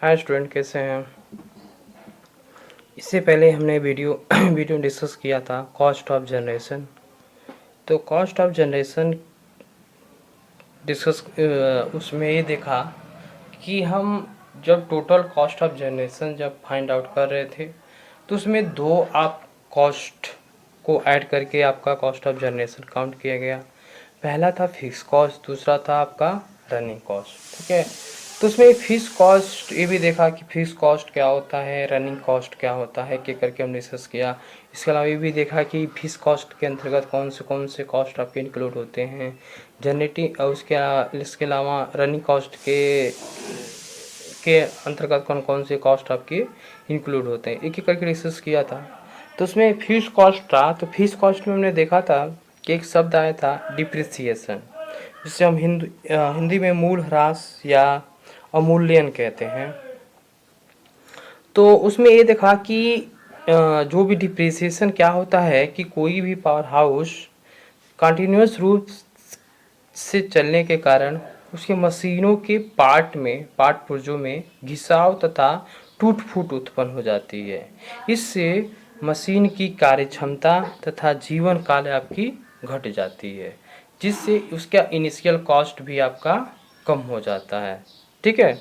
Hi student, कैसे हैं। इससे पहले हमने वीडियो डिस्कस किया था कॉस्ट ऑफ जनरेशन। तो कॉस्ट ऑफ जनरेशन डिस्कस उसमें ये देखा कि हम जब टोटल कॉस्ट ऑफ जनरेशन जब फाइंड आउट कर रहे थे तो उसमें दो आप कॉस्ट को ऐड करके आपका कॉस्ट ऑफ जनरेशन काउंट किया गया। पहला था फिक्स कॉस्ट, दूसरा था आपका रनिंग कॉस्ट। ठीक है, तो उसमें फिक्स कॉस्ट ये भी देखा कि फिक्स कॉस्ट क्या होता है, रनिंग कॉस्ट क्या होता है, के करके हमने डिस्कस किया। इसके अलावा ये भी देखा कि फिक्स कॉस्ट के अंतर्गत कौन से कॉस्ट आपके इंक्लूड होते हैं, जनरेटिंग। और इसके अलावा रनिंग कॉस्ट के अंतर्गत कौन कौन से कॉस्ट आपके इंक्लूड होते हैं, एक एक करके डिस्कस किया था। तो उसमें फिक्स कॉस्ट था, तो फिक्स कॉस्ट में हमने देखा था कि एक शब्द आया था डिप्रिसिएशन, जिसे हम हिंदी में मूल ह्रास या अवमूल्यन कहते हैं। तो उसमें ये देखा कि जो भी डिप्रिसिएशन क्या होता है कि कोई भी पावर हाउस कंटिन्यूस रूप से चलने के कारण उसके मशीनों के पार्ट पुर्जों में घिसाव तथा टूट फूट उत्पन्न हो जाती है। इससे मशीन की कार्यक्षमता तथा जीवन काल आपकी घट जाती है, जिससे उसका इनिशियल कॉस्ट भी आपका कम हो जाता है। ठीक है,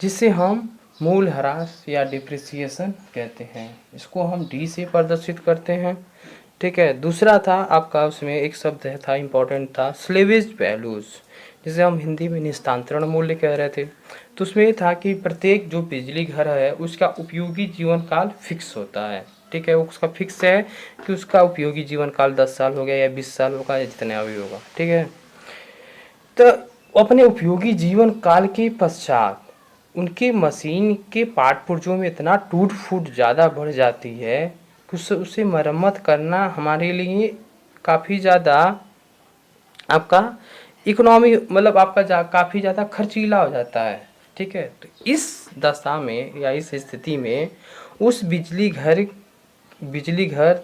जिसे हम मूल ह्रास या डिप्रिसिएशन कहते हैं। इसको हम डी से प्रदर्शित करते हैं। ठीक है, दूसरा था आपका, उसमें एक शब्द था इम्पोर्टेंट था स्लेवेज वैल्यूज, जिसे हम हिंदी में निस्तांतरण मूल्य कह रहे थे। तो उसमें ये था कि प्रत्येक जो बिजली घर है उसका उपयोगी जीवन काल फिक्स होता है। ठीक है, उसका फिक्स है कि उसका उपयोगी जीवन काल 10 साल हो गया या 20 साल होगा या जितना भी होगा। ठीक है, तो अपने उपयोगी जीवन काल के पश्चात उनके मशीन के पार्ट पुर्जों में इतना टूट फूट ज़्यादा बढ़ जाती है कि उसे मरम्मत करना हमारे लिए काफ़ी ज़्यादा आपका इकोनॉमी मतलब आपका काफ़ी ज़्यादा खर्चीला हो जाता है। ठीक है, तो इस दशा में या इस स्थिति में उस बिजली घर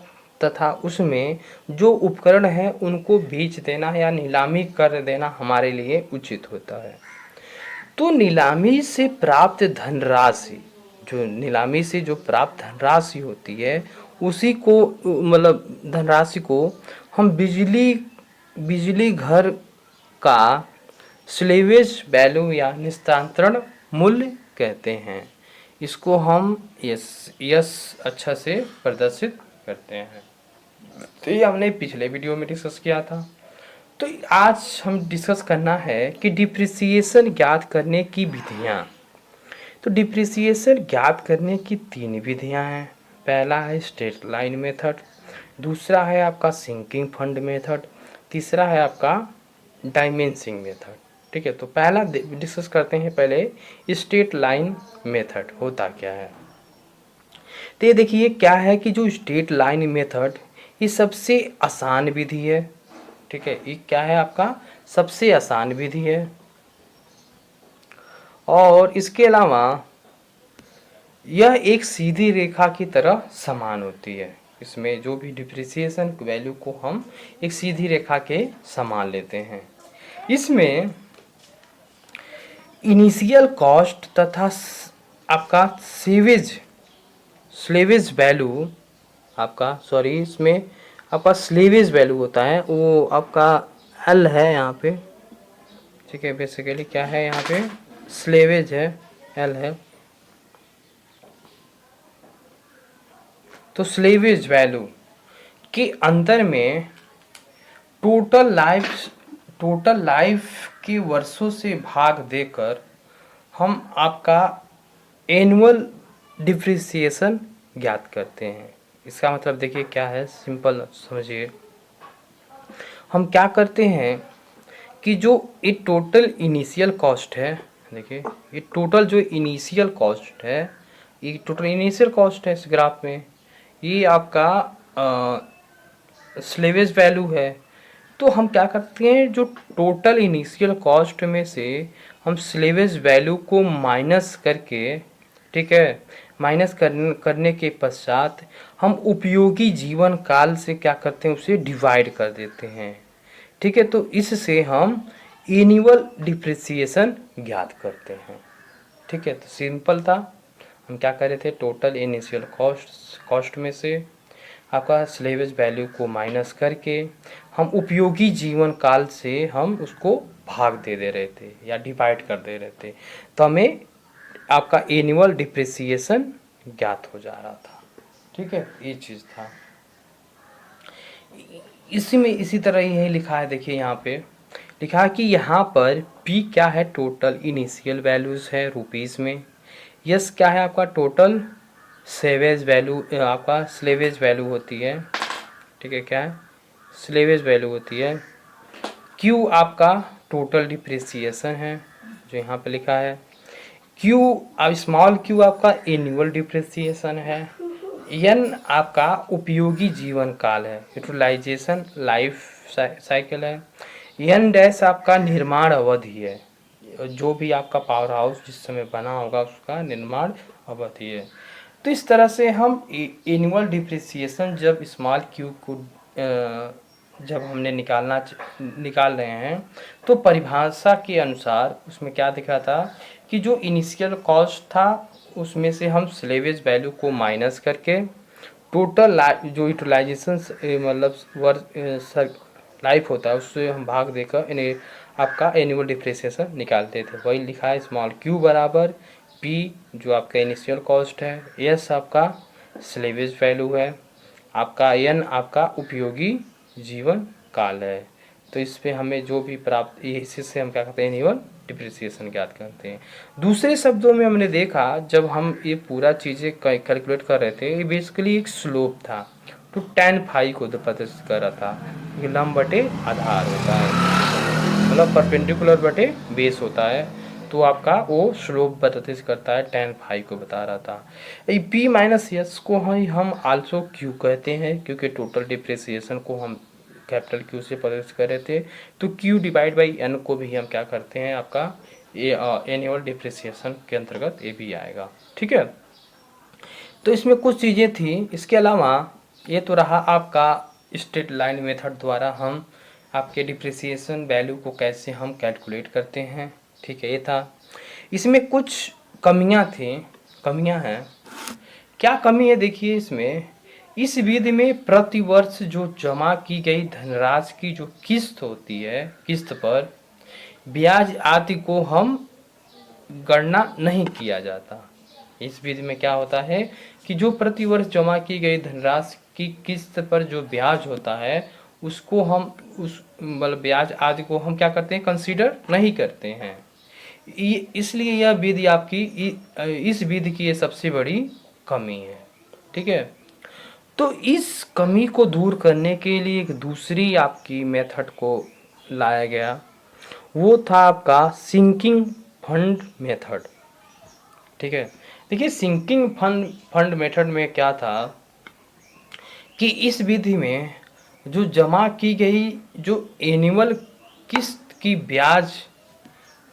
तथा उसमें जो उपकरण हैं उनको बेच देना या नीलामी कर देना हमारे लिए उचित होता है। तो नीलामी से प्राप्त धनराशि, जो नीलामी से जो प्राप्त धनराशि होती है उसी को मतलब धनराशि को हम बिजली घर का स्लेवेज वैल्यू या निस्तांतरण मूल्य कहते हैं। इसको हम यस अच्छा से प्रदर्शित करते हैं। तो ये हमने पिछले वीडियो में डिस्कस किया था। तो आज हम डिस्कस करना है कि डिप्रिसिएशन ज्ञात करने की विधियाँ। तो डिप्रिसिएशन ज्ञात करने की 3 विधियाँ हैं। पहला है स्ट्रेट लाइन मेथड, दूसरा है आपका सिंकिंग फंड मेथड, तीसरा है आपका डायमेंसिंग मेथड। ठीक है, तो पहला डिस्कस करते हैं पहले स्ट्रेट लाइन मेथड होता क्या है। तो ये देखिए क्या है कि जो स्ट्रेट लाइन मेथड ये सबसे आसान विधि है। ठीक है, ये क्या है आपका सबसे आसान विधि है और इसके अलावा यह एक सीधी रेखा की तरह समान होती है। इसमें जो भी डिप्रिसिएशन वैल्यू को हम एक सीधी रेखा के समान लेते हैं। इसमें इनिशियल कॉस्ट तथा आपका स्लेवेज वैल्यू इसमें आपका स्लेवेज वैल्यू होता है वो आपका एल है यहाँ पे। ठीक है, बेसिकली क्या है यहाँ पे स्लेवेज है, एल है। तो स्लेवेज वैल्यू के अंदर में टोटल लाइफ के वर्षों से भाग देकर हम आपका एनुअल डिप्रिसिएशन ज्ञात करते हैं। इसका मतलब देखिए क्या है, सिंपल समझिए। हम क्या करते हैं कि जो ये टोटल इनिशियल कॉस्ट है, देखिए ये टोटल जो इनिशियल कॉस्ट है, ये टोटल इनिशियल कॉस्ट है इस ग्राफ में, ये आपका स्लेवेज वैल्यू है। तो हम क्या करते हैं, जो टोटल इनिशियल कॉस्ट में से हम स्लेवेज वैल्यू को माइनस करके, ठीक है, करने के पश्चात हम उपयोगी जीवन काल से क्या करते हैं, उसे डिवाइड कर देते हैं। ठीक है, तो इससे हम एनुअल डिप्रिसिएशन ज्ञात करते हैं। ठीक है, तो सिंपल था। हम क्या कर रहे थे, टोटल इनिशियल कॉस्ट में से आपका स्लेवेज वैल्यू को माइनस करके हम उपयोगी जीवन काल से हम उसको भाग दे रहे थे या डिवाइड कर दे रहे थे, तो हमें आपका एनुअल डिप्रिसिएशन ज्ञात हो जा रहा था। ठीक है, ये चीज़ था। इसी में इसी तरह यही लिखा है, देखिए यहाँ पे लिखा है कि यहाँ पर P क्या है, टोटल इनिशियल वैल्यूज़ है रुपीज़ में। यस क्या है आपका, टोटल सेवेज वैल्यू, आपका स्लेवेज वैल्यू होती है। ठीक है, क्या है, स्लेवेज वैल्यू होती है। Q आपका टोटल डिप्रिसिएशन है जो यहाँ पे लिखा है। Q अब स्मॉल q आपका एनुअल डिप्रिसिएशन है। N आपका उपयोगी जीवन काल है, यूटिलाइजेशन लाइफ साइकिल है। N डैश आपका निर्माण अवधि है, जो भी आपका पावर हाउस जिस समय बना होगा उसका निर्माण अवधि है। तो इस तरह से हम एनुअल डिप्रिसिएशन जब स्मॉल क्यू को जब हमने निकाल रहे हैं, तो परिभाषा के अनुसार उसमें क्या दिखा था कि जो इनिशियल कॉस्ट था उसमें से हम स्लेवेज वैल्यू को माइनस करके टोटल जो यूटिलाइजेशन मतलब वर्क लाइफ होता है उससे हम भाग देकर इन्हें आपका एनुअल डिप्रिसिएशन निकालते थे। वही लिखा है स्मॉल क्यू बराबर पी जो आपका इनिशियल कॉस्ट है, एस आपका स्लेवेज वैल्यू है, आपका एन आपका उपयोगी जीवन काल है। तो इस पे हमें जो भी प्राप्त, इससे हम क्या करते हैं, एनुअल डिप्रिसिएशन ज्ञात करते हैं। दूसरे शब्दों में हमने देखा जब हम ये पूरा चीज़ें कैलकुलेट कर रहे थे, ये बेसिकली एक स्लोप था, तो tan फाई को प्रदर्शित कर रहा था। ये लंब बटे आधार होता है, मतलब परपेंडिकुलर बटे बेस होता है, तो आपका वो स्लोप प्रदर्शित करता है, tan फाई को बता रहा था। ये P माइनस एस को हम आल्सो Q कहते हैं, क्योंकि टोटल डिप्रिसिएशन को हम कैपिटल Q से प्रदर्शित कर रहे थे, तो Q डिवाइड बाई N को भी हम क्या करते हैं, आपका एनुअल डिप्रिसिएशन के अंतर्गत ये भी आएगा। ठीक है, तो इसमें कुछ चीज़ें थी। इसके अलावा ये तो रहा आपका स्ट्रेट लाइन मेथड द्वारा हम आपके डिप्रिसिएशन वैल्यू को कैसे हम कैलकुलेट करते हैं। ठीक है, ये था। इसमें कुछ कमियां थी, कमियां हैं। क्या कमी है, देखिए इसमें, इस विधि में प्रतिवर्ष जो जमा की गई धनराशि की जो किस्त होती है, किस्त पर ब्याज आदि को हम गणना नहीं किया जाता। इस विधि में क्या होता है कि जो प्रतिवर्ष जमा की गई धनराशि की किस्त पर जो ब्याज होता है उसको हम उस मतलब ब्याज आदि को हम क्या करते हैं, कंसीडर नहीं करते हैं। इसलिए यह विधि आपकी इस विधि की ये सबसे बड़ी कमी है। ठीक है, तो इस कमी को दूर करने के लिए एक दूसरी आपकी मेथड को लाया गया, वो था आपका सिंकिंग फंड मेथड। ठीक है, देखिए सिंकिंग फंड मेथड में क्या था कि इस विधि में जो जमा की गई जो एनुअल किस्त की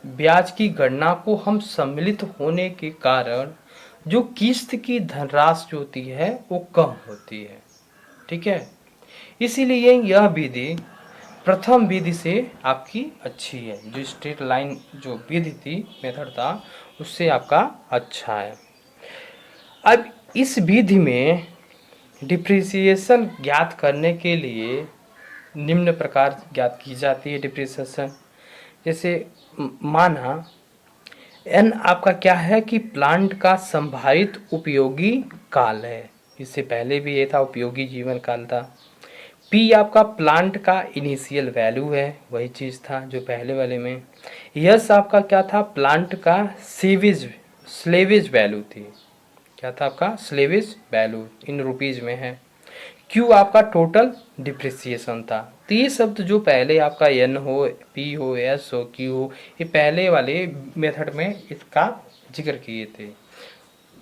ब्याज की गणना को हम सम्मिलित होने के कारण जो किस्त की धनराशि होती है वो कम होती है। ठीक है, इसीलिए यह विधि प्रथम विधि से आपकी अच्छी है, जो स्ट्रेट लाइन जो विधि थी, मेथड था, उससे आपका अच्छा है। अब इस विधि में डिप्रिसिएशन ज्ञात करने के लिए निम्न प्रकार ज्ञात की जाती है डिप्रिसिएशन। जैसे माना एन आपका क्या है कि प्लांट का संभावित उपयोगी काल है, इससे पहले भी ये था उपयोगी जीवन काल था। पी आपका प्लांट का इनिशियल वैल्यू है, वही चीज़ था जो पहले वाले में। यस आपका क्या था, प्लांट का स्लेवेज वैल्यू थी, क्या था आपका, स्लेवेज वैल्यू इन रुपीज़ में है। क्यू आपका टोटल डिप्रिसिएशन था। तो ये शब्द जो पहले आपका एन हो, पी हो, एस हो, क्यू हो, ये पहले वाले मेथड में इसका जिक्र किए थे।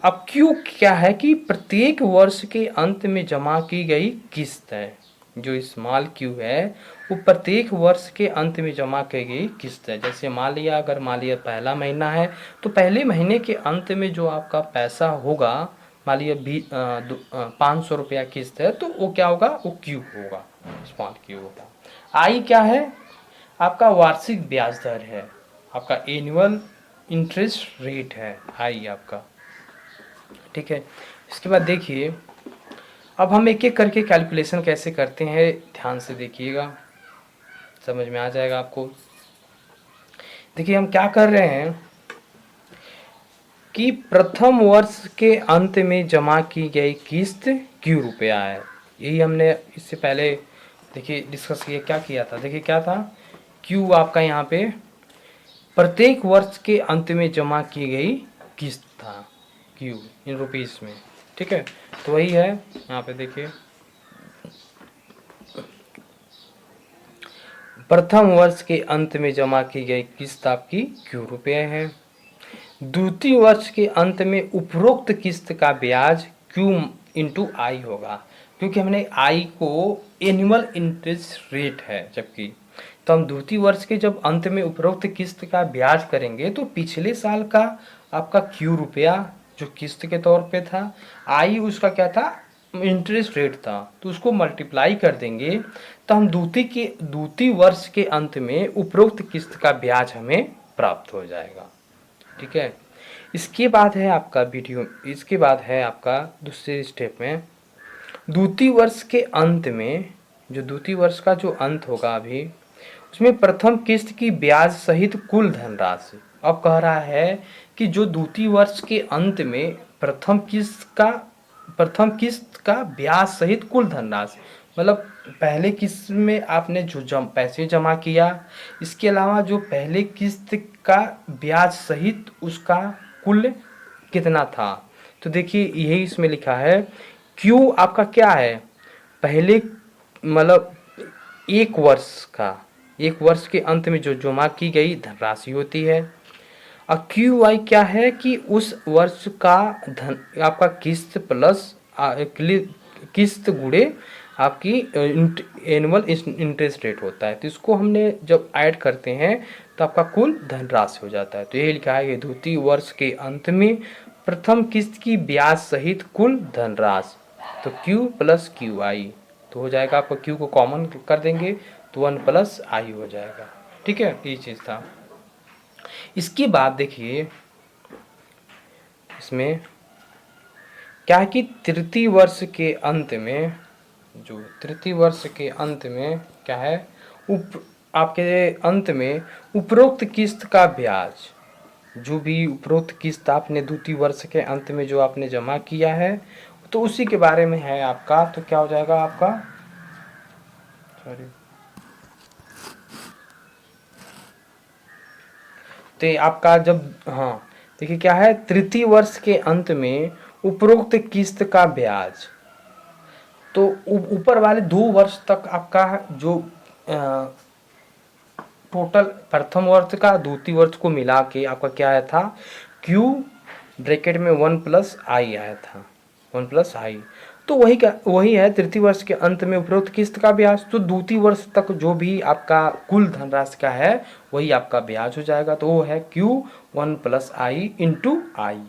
अब क्यू क्या है कि प्रत्येक वर्ष के अंत में जमा की गई किस्त है। जो स्मॉल क्यू है वो प्रत्येक वर्ष के अंत में जमा की गई किस्त है। जैसे मान लिया, अगर मान लिया पहला महीना है तो पहले महीने के अंत में जो आपका पैसा होगा, मान लिया 500 रुपया किस्त है, तो वो क्या होगा, वो क्यू होगा, स्मॉल क्यू होगा। आई क्या है, आपका वार्षिक ब्याज दर है, आपका एनुअल इंटरेस्ट रेट है आई आपका, ठीक है। इसके बाद देखिए अब हम एक एक करके कैलकुलेशन कैसे करते हैं, ध्यान से देखिएगा, समझ में आ जाएगा आपको। देखिए हम क्या कर रहे हैं कि प्रथम वर्ष के अंत में जमा की गई किस्त क्यू रुपया है। यही हमने इससे पहले देखिए डिस्कस किया, क्या किया था, देखिए क्या था, क्यू आपका यहाँ पे प्रत्येक वर्ष के अंत में जमा की गई किस्त था, क्यू इन रुपीस में, ठीक है। तो वही है यहाँ पे देखिए, प्रथम वर्ष के अंत में जमा की गई किस्त आपकी क्यू रुपये है। द्वितीय वर्ष के अंत में उपरोक्त किस्त का ब्याज क्यू इंटू आई होगा, क्योंकि हमने आई को एनुअल इंटरेस्ट रेट है, जबकि तो हम द्वितीय वर्ष के जब अंत में उपरोक्त किस्त का ब्याज करेंगे तो पिछले साल का आपका क्यू रुपया जो किस्त के तौर पे था, आई उसका क्या था, इंटरेस्ट रेट था, तो उसको मल्टीप्लाई कर देंगे तो हम द्वितीय वर्ष के अंत में उपरोक्त किस्त का ब्याज हमें प्राप्त हो जाएगा, ठीक है। इसके बाद है आपका वीडियो, इसके बाद है आपका दूसरे स्टेप में द्वितीय वर्ष के अंत में, जो द्वितीय वर्ष का जो अंत होगा अभी, उसमें प्रथम किस्त की ब्याज सहित कुल धनराशि। अब कह रहा है कि जो द्वितीय वर्ष के अंत में प्रथम किस्त का ब्याज सहित कुल धनराशि, मतलब पहले किस्त में आपने जो पैसे जमा किया, इसके अलावा जो पहले किस्त का ब्याज सहित उसका कुल कितना था। तो देखिए यही इसमें लिखा है, क्यू आपका क्या है, पहले मतलब एक वर्ष के अंत में जो जमा की गई धनराशि होती है। और क्यू आई क्या है कि उस वर्ष का धन आपका किस्त प्लस किस्त गुणे आपकी एनुअल इंटरेस्ट रेट होता है। तो इसको हमने जब ऐड करते हैं तो आपका कुल धनराशि हो जाता है। तो ये लिखा है कि द्वितीय वर्ष के अंत में प्रथम किस्त की ब्याज सहित कुल धनराशि, तो क्यू प्लस क्यू आई, तो हो जाएगा आपको क्यू को कॉमन कर देंगे तो 1 प्लस आई हो जाएगा, ठीक है। ये चीज़ था। इसके बाद देखिए इसमें क्या है कि तृतीय वर्ष के अंत में, जो तृतीय वर्ष के अंत में क्या है, आपके अंत में उपरोक्त किस्त का ब्याज, जो भी उपरोक्त किस्त आपने द्वितीय वर्ष के अंत में जो आपने जमा किया है तो उसी के बारे में है आपका। तो क्या हो जाएगा आपका, सॉरी, तो आपका जब, हाँ देखिए क्या है, तृतीय वर्ष के अंत में उपरोक्त किस्त का ब्याज, तो ऊपर वाले 2 वर्ष तक आपका जो टोटल प्रथम वर्ष का द्वितीय वर्ष को मिला के आपका क्या आया था, क्यू ब्रैकेट में 1 प्लस आई आया था, 1 प्लस आई। तो वही है तृतीय वर्ष के अंत में उपरोक्त किस्त का ब्याज। तो द्वितीय वर्ष तक जो भी आपका कुल धनराशि का है वही आपका ब्याज हो जाएगा, तो वो है क्यू 1 प्लस आई इंटू आई,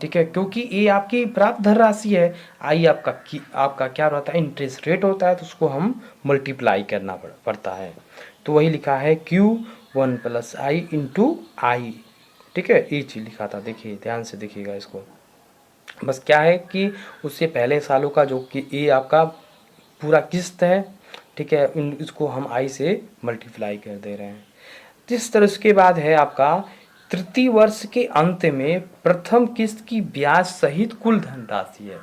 ठीक है। क्योंकि ये आपकी प्राप्त धनराशि है, आई आपका क्या होता है, इंटरेस्ट रेट होता है, तो उसको हम मल्टीप्लाई करना पड़ता है। तो वही लिखा है क्यू 1 प्लस आई इंटू आई, ठीक है। ये चीज़ लिखा था, देखिए ध्यान से देखिएगा इसको। बस क्या है कि उससे पहले सालों का जो कि ये आपका पूरा किस्त है, ठीक है, इसको हम आई से मल्टीप्लाई कर दे रहे हैं। जिस तरह उसके बाद है आपका तृतीय वर्ष के अंत में प्रथम किस्त की ब्याज सहित कुल धनराशि है,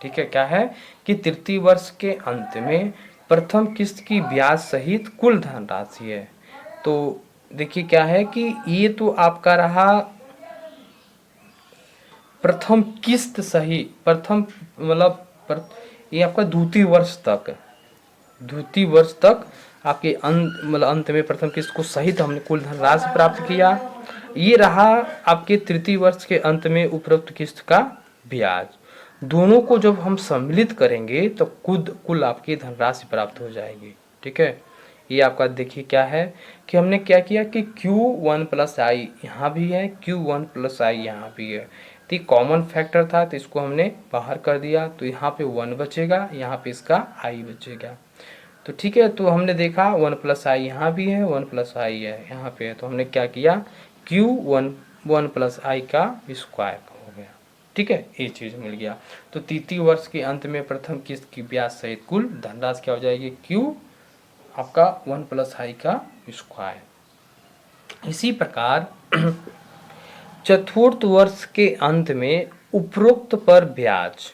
ठीक है। क्या है कि तृतीय वर्ष के अंत में प्रथम किस्त की ब्याज सहित कुल धनराशि है। तो देखिए क्या है कि ये तो आपका रहा प्रथम किस्त सही, प्रथम मतलब ये आपका द्वितीय वर्ष तक आपके अंत में प्रथम किस्त को सहित हमने कुल धनराशि प्राप्त किया। ये रहा आपके तृतीय वर्ष के अंत में उपरोक्त किस्त का ब्याज। दोनों को जब हम सम्मिलित करेंगे तो कुल आपकी धनराशि प्राप्त हो जाएगी, ठीक है। ये आपका देखिए क्या है कि हमने क्या किया कि Q1 प्लस आई यहाँ भी है, Q1 प्लस आई यहाँ भी है, तो कॉमन फैक्टर था तो इसको हमने बाहर कर दिया, तो यहाँ पे 1 बचेगा, यहाँ पे इसका आई बचेगा। तो ठीक है, तो हमने देखा 1 प्लस आई यहाँ भी है, 1 प्लस आई है यहाँ पे है, तो हमने क्या किया क्यू वन प्लस आई का स्क्वायर हो गया। ठीक है, ये चीज़ मिल गया। तो तृतीय वर्ष के अंत में प्रथम किस्त की ब्याज सहित कुल धनराशि क्या हो जाएगी, क्यू आपका 1 प्लस आई का स्क्वायर। इसी प्रकार चतुर्थ वर्ष के अंत में उपरोक्त पर ब्याज,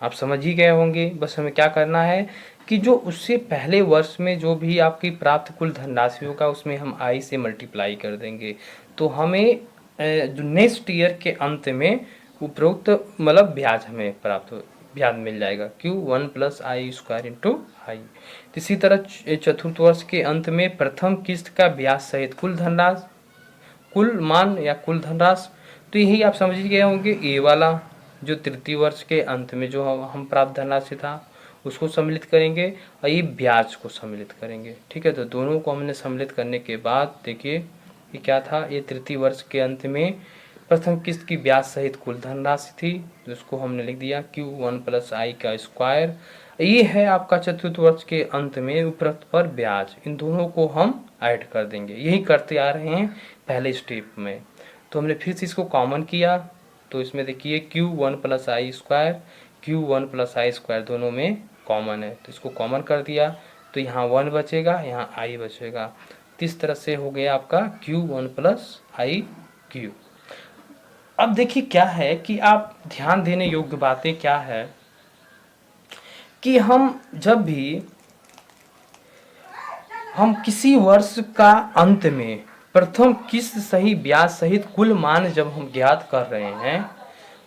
आप समझ ही गए होंगे। बस हमें क्या करना है कि जो उससे पहले वर्ष में जो भी आपकी प्राप्त कुल धनराशि होगा उसमें हम आई से मल्टीप्लाई कर देंगे, तो हमें जो नेक्स्ट ईयर के अंत में उपरोक्त मतलब ब्याज हमें प्राप्त ब्याज मिल जाएगा, क्यू 1 प्लस आई स्क्वायर इंटू आई। इसी तरह चतुर्थ वर्ष के अंत में प्रथम किस्त का ब्याज सहित कुल धनराशि, कुल मान या कुल धनराशि, तो यही आप समझ गए होंगे। ए वाला जो तृतीय वर्ष के अंत में जो हम प्राप्त धनराशि था उसको सम्मिलित करेंगे और ये ब्याज को सम्मिलित करेंगे। ठीक है, तो दोनों को हमने सम्मिलित करने के बाद देखिए ये क्या था, ये तृतीय वर्ष के अंत में प्रथम किस्त की ब्याज सहित कुल धनराशि थी, तो उसको हमने लिख दिया क्यू 1 प्लस आई का स्क्वायर। ये है आपका चतुर्थ वर्ष के अंत में उपरोक्त पर ब्याज, इन दोनों को हम ऐड कर देंगे, यही करते आ रहे हैं पहले स्टेप में। तो हमने फिर से इसको कॉमन किया, तो इसमें देखिए क्यू 1 प्लस आई स्क्वायर, क्यू 1 प्लस आई स्क्वायर दोनों में कॉमन है, तो इसको कॉमन कर दिया, तो यहाँ 1 बचेगा, यहाँ आई बचेगा। तो इस तरह से हो गया आपका क्यू 1 प्लस आई क्यू। अब देखिए क्या है कि आप ध्यान देने योग्य बातें क्या है कि हम जब भी हम किसी वर्ष का अंत में प्रथम किस्त सही ब्याज सहित कुल मान जब हम ज्ञात कर रहे हैं,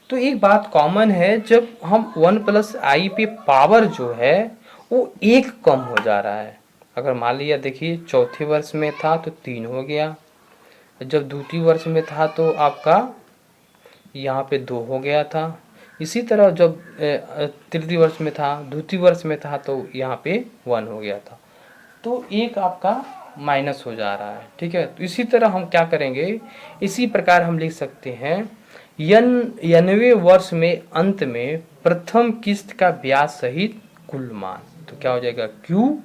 तो एक बात कॉमन है, जब हम 1 प्लस आई पे पावर जो है वो 1 कम हो जा रहा है। अगर मान लिया देखिए चौथे वर्ष में था तो 3 हो गया, जब द्वितीय वर्ष में था तो आपका यहाँ पे 2 हो गया था, इसी तरह जब तृतीय वर्ष में था, द्वितीय वर्ष में था तो यहाँ पे 1 हो गया था, तो 1 आपका माइनस हो जा रहा है। ठीक है, तो इसी तरह हम क्या करेंगे, इसी प्रकार हम लिख सकते हैं यनवे वर्ष में अंत में प्रथम किस्त का ब्याज सहित कुल मान, तो क्या हो जाएगा q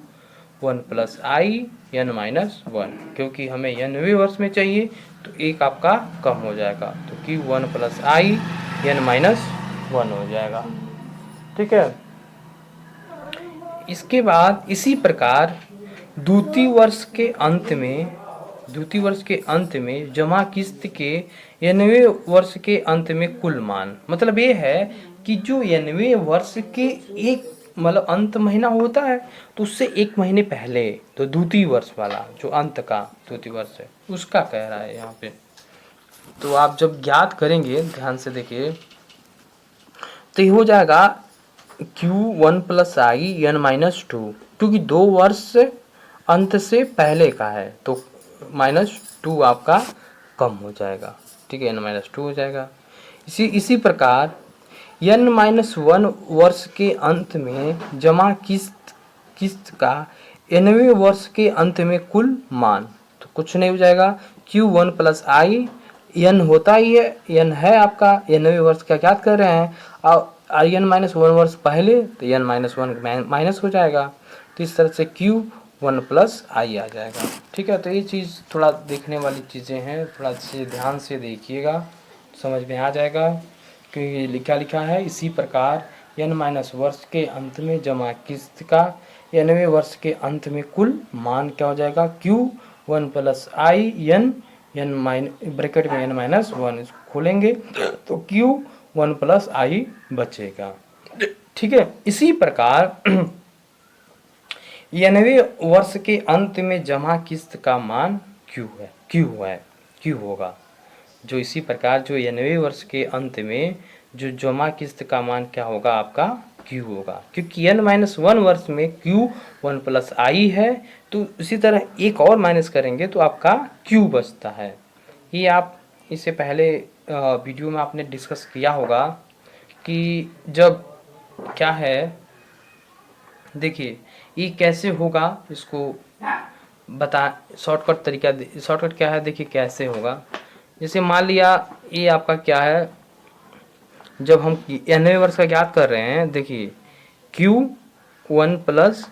1 plus i n minus 1, क्योंकि हमें यनवे वर्ष में चाहिए तो 1 आपका कम हो जाएगा, तो q 1 plus i n minus 1 हो जाएगा। ठीक है, इसके बाद इसी प्रकार द्वितीय वर्ष के अंत में जमा किस्त के 90वें वर्ष के अंत में कुल मान, मतलब ये है कि जो 90वें वर्ष के एक मतलब अंत महीना होता है तो उससे 1 महीने पहले, तो द्वितीय वर्ष वाला जो अंत का द्वितीय वर्ष है उसका कह रहा है यहाँ पे। तो आप जब ज्ञात करेंगे ध्यान से देखिए, तो ये हो जाएगा Q1 plus i n minus 2, क्योंकि 2 वर्ष अंत से पहले का है तो -2 आपका कम हो जाएगा। ठीक है, n-2 हो जाएगा। इसी प्रकार n-1 वर्ष के अंत में जमा किस्त का 90वें वर्ष के अंत में कुल मान, तो कुछ नहीं हो जाएगा, Q1 प्लस आई n होता ही है, n है आपका 90वें वर्ष का ज्ञात कर रहे हैं, और n-1 वर्ष पहले तो n-1 माइनस हो जाएगा, तो इस तरह से Q1 प्लस आई आ जाएगा। ठीक है, तो ये चीज़ थोड़ा देखने वाली चीज़ें हैं, थोड़ा से ध्यान से देखिएगा समझ में आ जाएगा कि ये लिखा है। इसी प्रकार n- वर्ष के अंत में जमा किस्त का 90वें वर्ष के अंत में कुल मान क्या हो जाएगा, Q1 प्लस आई ब्रैकेट में n-1 इसको खोलेंगे तो Q1 प्लस आई बचेगा। ठीक है, इसी प्रकार 90वें वर्ष के अंत में जमा किस्त का मान क्यू होगा। जो इसी प्रकार जो 90वें वर्ष के अंत में जो जमा किस्त का मान क्या होगा, आपका क्यू होगा, क्योंकि n-1 वर्ष में Q1 प्लस आई है, तो इसी तरह एक और माइनस करेंगे तो आपका क्यू बचता है। ये आप इससे पहले वीडियो में आपने डिस्कस किया होगा कि जब क्या है, देखिए ये कैसे होगा, इसको बता शॉर्टकट क्या है, देखिए कैसे होगा। जैसे मान लिया ये आपका क्या है, जब हम 90वें वर्ष का ज्ञात कर रहे हैं, देखिए Q1 प्लस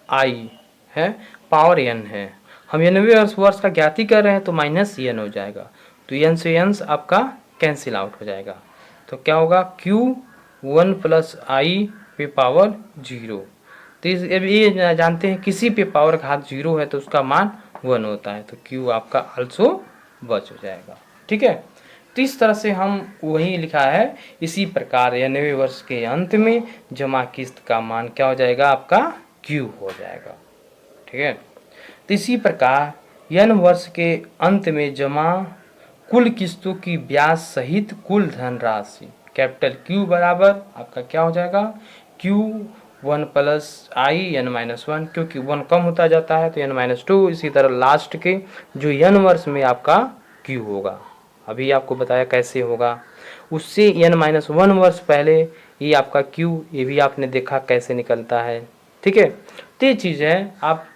आई है, पावर n है, हम nवें वर्ष का ज्ञाति कर रहे हैं तो माइनस n हो जाएगा, तो n से n आपका कैंसिल आउट हो जाएगा। तो क्या होगा q 1 प्लस आई पे पावर 0। तो ये जानते हैं किसी पे पावर घात 0 है तो उसका मान 1 होता है, तो q आपका आल्सो बच हो जाएगा। ठीक है, तो इस तरह से हम वही लिखा है। इसी प्रकार 90वें वर्ष के अंत में जमा किस्त का मान क्या हो जाएगा, आपका Q हो जाएगा। ठीक है, तो इसी प्रकार n वर्ष के अंत में जमा कुल किस्तों की ब्याज सहित कुल धनराशि कैपिटल Q बराबर आपका क्या हो जाएगा, Q 1 प्लस आई n माइनस 1, क्योंकि 1 कम होता जाता है तो n माइनस 2। इसी तरह लास्ट के जो n वर्ष में आपका Q होगा, अभी आपको बताया कैसे होगा, उससे n माइनस 1 वर्ष पहले ये आपका Q, ये भी आपने देखा कैसे निकलता है। ठीक है, तो ये चीज़ है, आप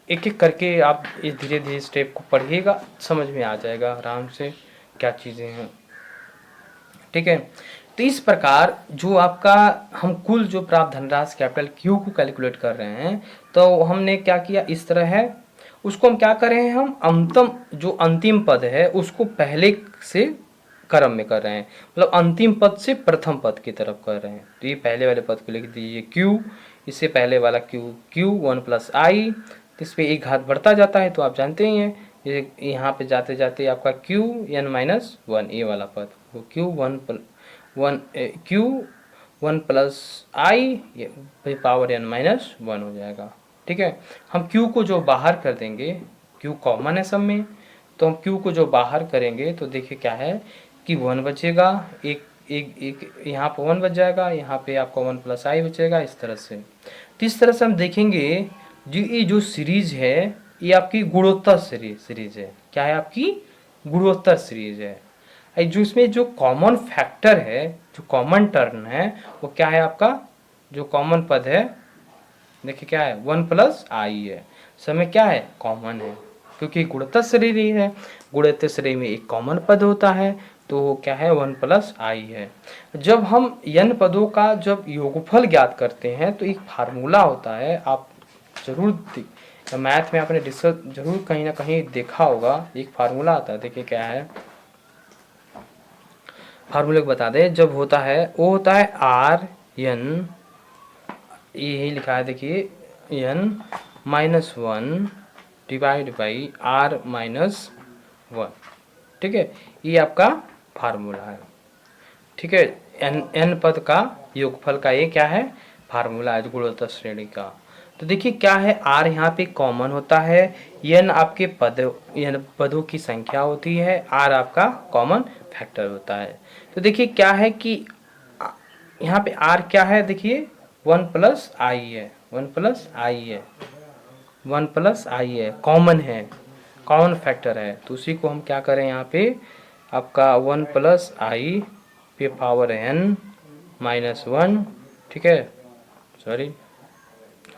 एक एक करके आप इस धीरे धीरे स्टेप को पढ़िएगा, समझ में आ जाएगा आराम से क्या चीज़ें हैं। ठीक है, तो इस प्रकार जो आपका हम कुल जो प्राप्त धनराशि कैपिटल Q को कैलकुलेट कर रहे हैं, तो हमने क्या किया, इस तरह है, उसको हम क्या कर रहे हैं, हम जो अंतिम पद है उसको पहले से क्रम में कर रहे हैं, मतलब अंतिम पद से प्रथम पद की तरफ कर रहे हैं। तो ये पहले वाले पद को लिख दीजिए Q, इससे पहले वाला Q 1 प्लस आई, इस पर एक घात बढ़ता जाता है तो आप जानते ही हैं, यहाँ पे जाते जाते आपका Q n माइनस 1 ये वाला पद, वो Q 1 प्लस आई पावर n माइनस 1 हो जाएगा। ठीक है, हम Q को जो बाहर कर देंगे, Q कॉमन है सब में, तो हम Q को जो बाहर करेंगे तो देखिए क्या है कि 1 बचेगा, एक यहाँ पर 1 बच जाएगा, यहाँ पे आपका 1 प्लस आई बचेगा, इस तरह से। तो इस तरह से हम देखेंगे ये जो सीरीज है ये आपकी गुणोत्तर सीरीज है। क्या है, आपकी गुणोत्तर सीरीज है। जो इसमें जो कॉमन फैक्टर है, जो कॉमन टर्म है, वो क्या है, आपका जो कॉमन पद है देखिए क्या है, 1 प्लस आई है, समय क्या है, कॉमन है, क्योंकि गुणोत्तर श्रेणी है, गुणोत्तर श्रेणी में एक कॉमन पद होता है, तो क्या है 1 प्लस आई है। जब हम n पदों का जब योगफल ज्ञात करते हैं तो एक फार्मूला होता है, आप जरूर मैथ में आपने डिस्कस जरूर कहीं ना कहीं देखा होगा, एक फार्मूला आता है, देखिए क्या है, फार्मूले को बता दें, जब होता है वो होता है आर एन, यही लिखा है देखिए, n minus 1 divide by r minus 1। ठीक है, ये आपका फार्मूला है। ठीक है, n पद का योगफल का ये क्या है, फार्मूला है गुणोत्तर श्रेणी का। तो देखिए क्या है, r यहाँ पे कॉमन होता है, n आपके पदों की संख्या होती है, r आपका कॉमन फैक्टर होता है। तो देखिए क्या है कि यहाँ पे r क्या है, देखिए 1 प्लस आई है, 1 प्लस आई है, 1 प्लस आई है, कॉमन है, कॉमन फैक्टर है, तो उसी को हम क्या करें, यहाँ पे आपका 1 प्लस आई पे पावर n माइनस 1। ठीक है, सॉरी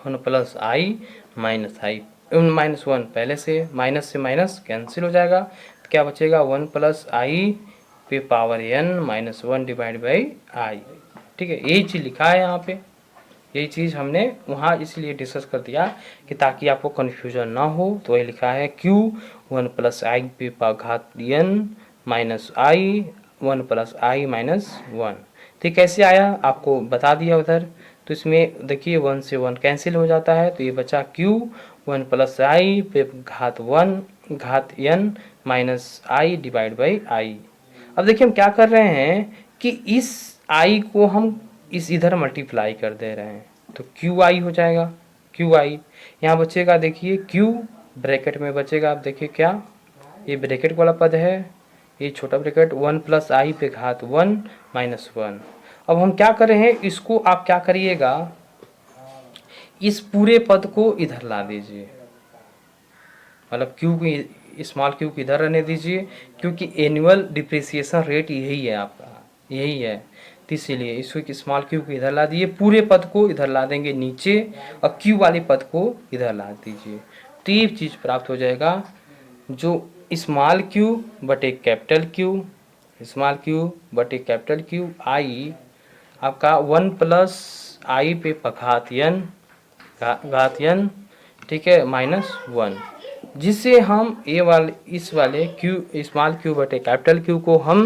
1 प्लस आई माइनस आई, माइनस 1 पहले से माइनस कैंसिल हो जाएगा, तो क्या बचेगा 1 प्लस आई पे power n minus 1 divide by I. ठीक है, यही चीज़ लिखा है यहाँ पे, यही चीज़ हमने वहाँ इसलिए डिस्कस कर दिया कि ताकि आपको कन्फ्यूजन ना हो, तो वही लिखा है Q 1 प्लस आई पे घात n माइनस आई 1 प्लस आई माइनस 1। तो कैसे आया आपको बता दिया उधर, तो इसमें देखिए 1 से 1 कैंसिल हो जाता है, तो ये बचा Q 1 प्लस आई पे घात 1 घात n minus I divide by I. अब देखिए हम क्या कर रहे हैं कि इस आई को हम इस इधर मल्टीप्लाई कर दे रहे हैं, तो क्यू आई हो जाएगा, क्यू आई यहाँ बचेगा, देखिए क्यू ब्रैकेट में बचेगा, आप देखिए क्या, ये ब्रैकेट वाला पद है, ये छोटा ब्रैकेट 1 प्लस आई पे घात 1 माइनस 1। अब हम क्या कर रहे हैं, इसको आप क्या करिएगा, इस पूरे पद को इधर ला दीजिए, मतलब क्यू को स्मॉल क्यू को इधर रहने दीजिए, क्योंकि एनुअल डिप्रिसिएशन रेट यही है आपका, यही है, तो इसीलिए इसको स्मॉल क्यू को इधर ला दिए, पूरे पद को इधर ला देंगे नीचे, और क्यू वाले पद को इधर ला दीजिए, तो ये चीज़ प्राप्त हो जाएगा, जो स्मॉल क्यू बटे कैपिटल क्यू, स्मॉल क्यू बटे कैपिटल क्यू आई आपका 1 प्लस आई पे घात n, ठीक है, माइनस 1 जिससे हम इस वाले क्यू स्मॉल क्यू बटे कैपिटल क्यू को हम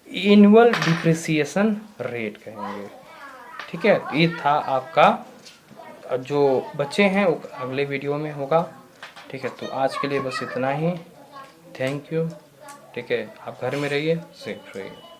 एनुअल डिप्रिसिएशन रेट कहेंगे। ठीक है, ये था आपका, जो बच्चे हैं वो अगले वीडियो में होगा। ठीक है, तो आज के लिए बस इतना ही। Thank you. ठीक है, आप घर में रहिए, सेफ रहिए।